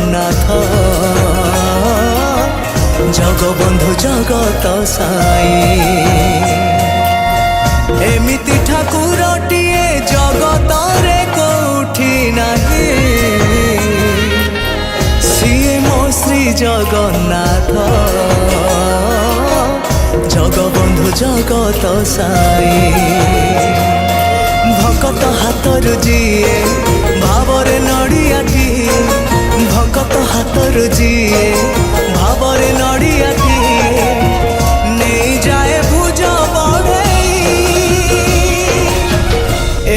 जगन्नाथ जगबंधु जगत साई एमिति ठाकुरटिए जगत रे कोठी नाही सिए मो श्री जगन्नाथ जगबंधु जगत साई भकत हाथर जीए भावरे नड़ियाटी भकत हाथर जीए भावरे नड़ियाटी नहीं जाए भुज बढ़ई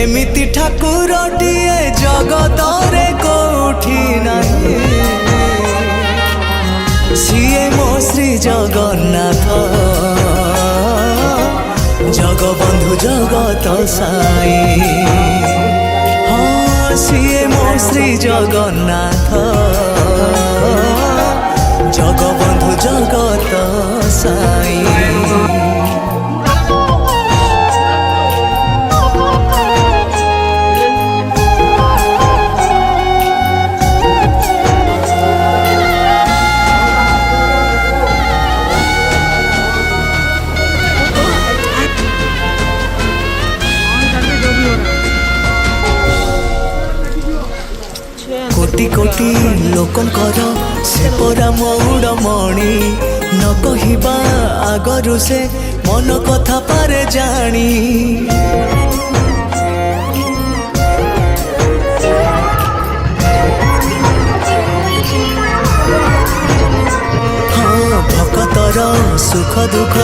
एमिति ठाकुरटिए जगत रे कोठी नाही सिए मो श्री जगन्नाथ जगबंधु जगत साई हाँ सिए मो श्री जगन्नाथ जगबंधु जगत साई कोटि कोटि लोकंकर से परा मौड़मणि न कहिबा आगरु से मन कथा पारे जानी हाँ भकतर सुख दुख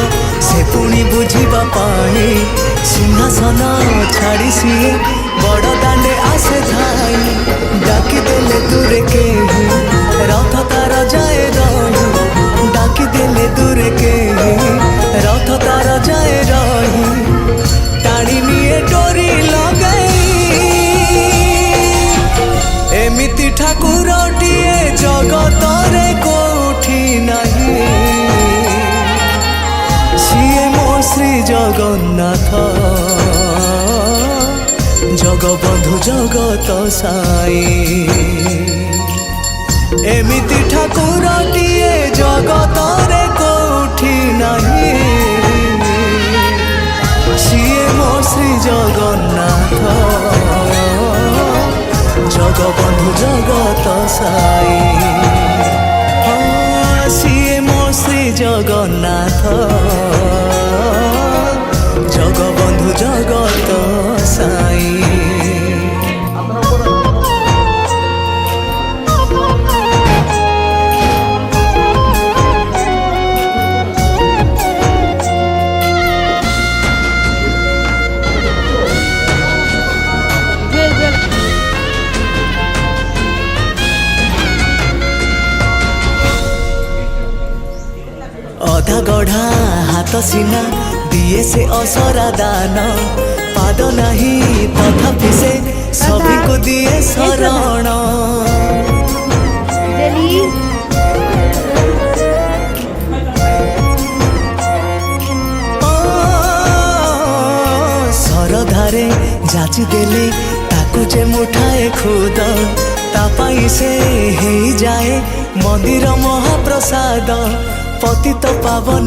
से पुणी बुझिबा पाई सिंहासन छाड़ी सीए बड़ दांडे आसे धाई डाकी देले दूरे के रथ तार जाए रही डाकी देले दूरे के रथ तार जाए रही टाणी निये डोरी लगई एमिति ठाकुरटिए जगत रे कोठी नाही सिए मो श्री जगन्नाथ जगबंधु जगत साई एमिति ठाकुरटिए जगत रे कोठी नाही सिए मो श्री जगन्नाथ जगबंधु जगत साई हाँ सिए मो श्री जगन्नाथ जगबंधु जगत साई अधा गढ़ा हाथ सीना दिए से असरा दान पाद नहीं तथापि से सभी को दिए शरण सरधारे जाची देले ताकू जे मुठाए खुद तापाई से हे जाए मंदिर महाप्रसाद पतित पावन।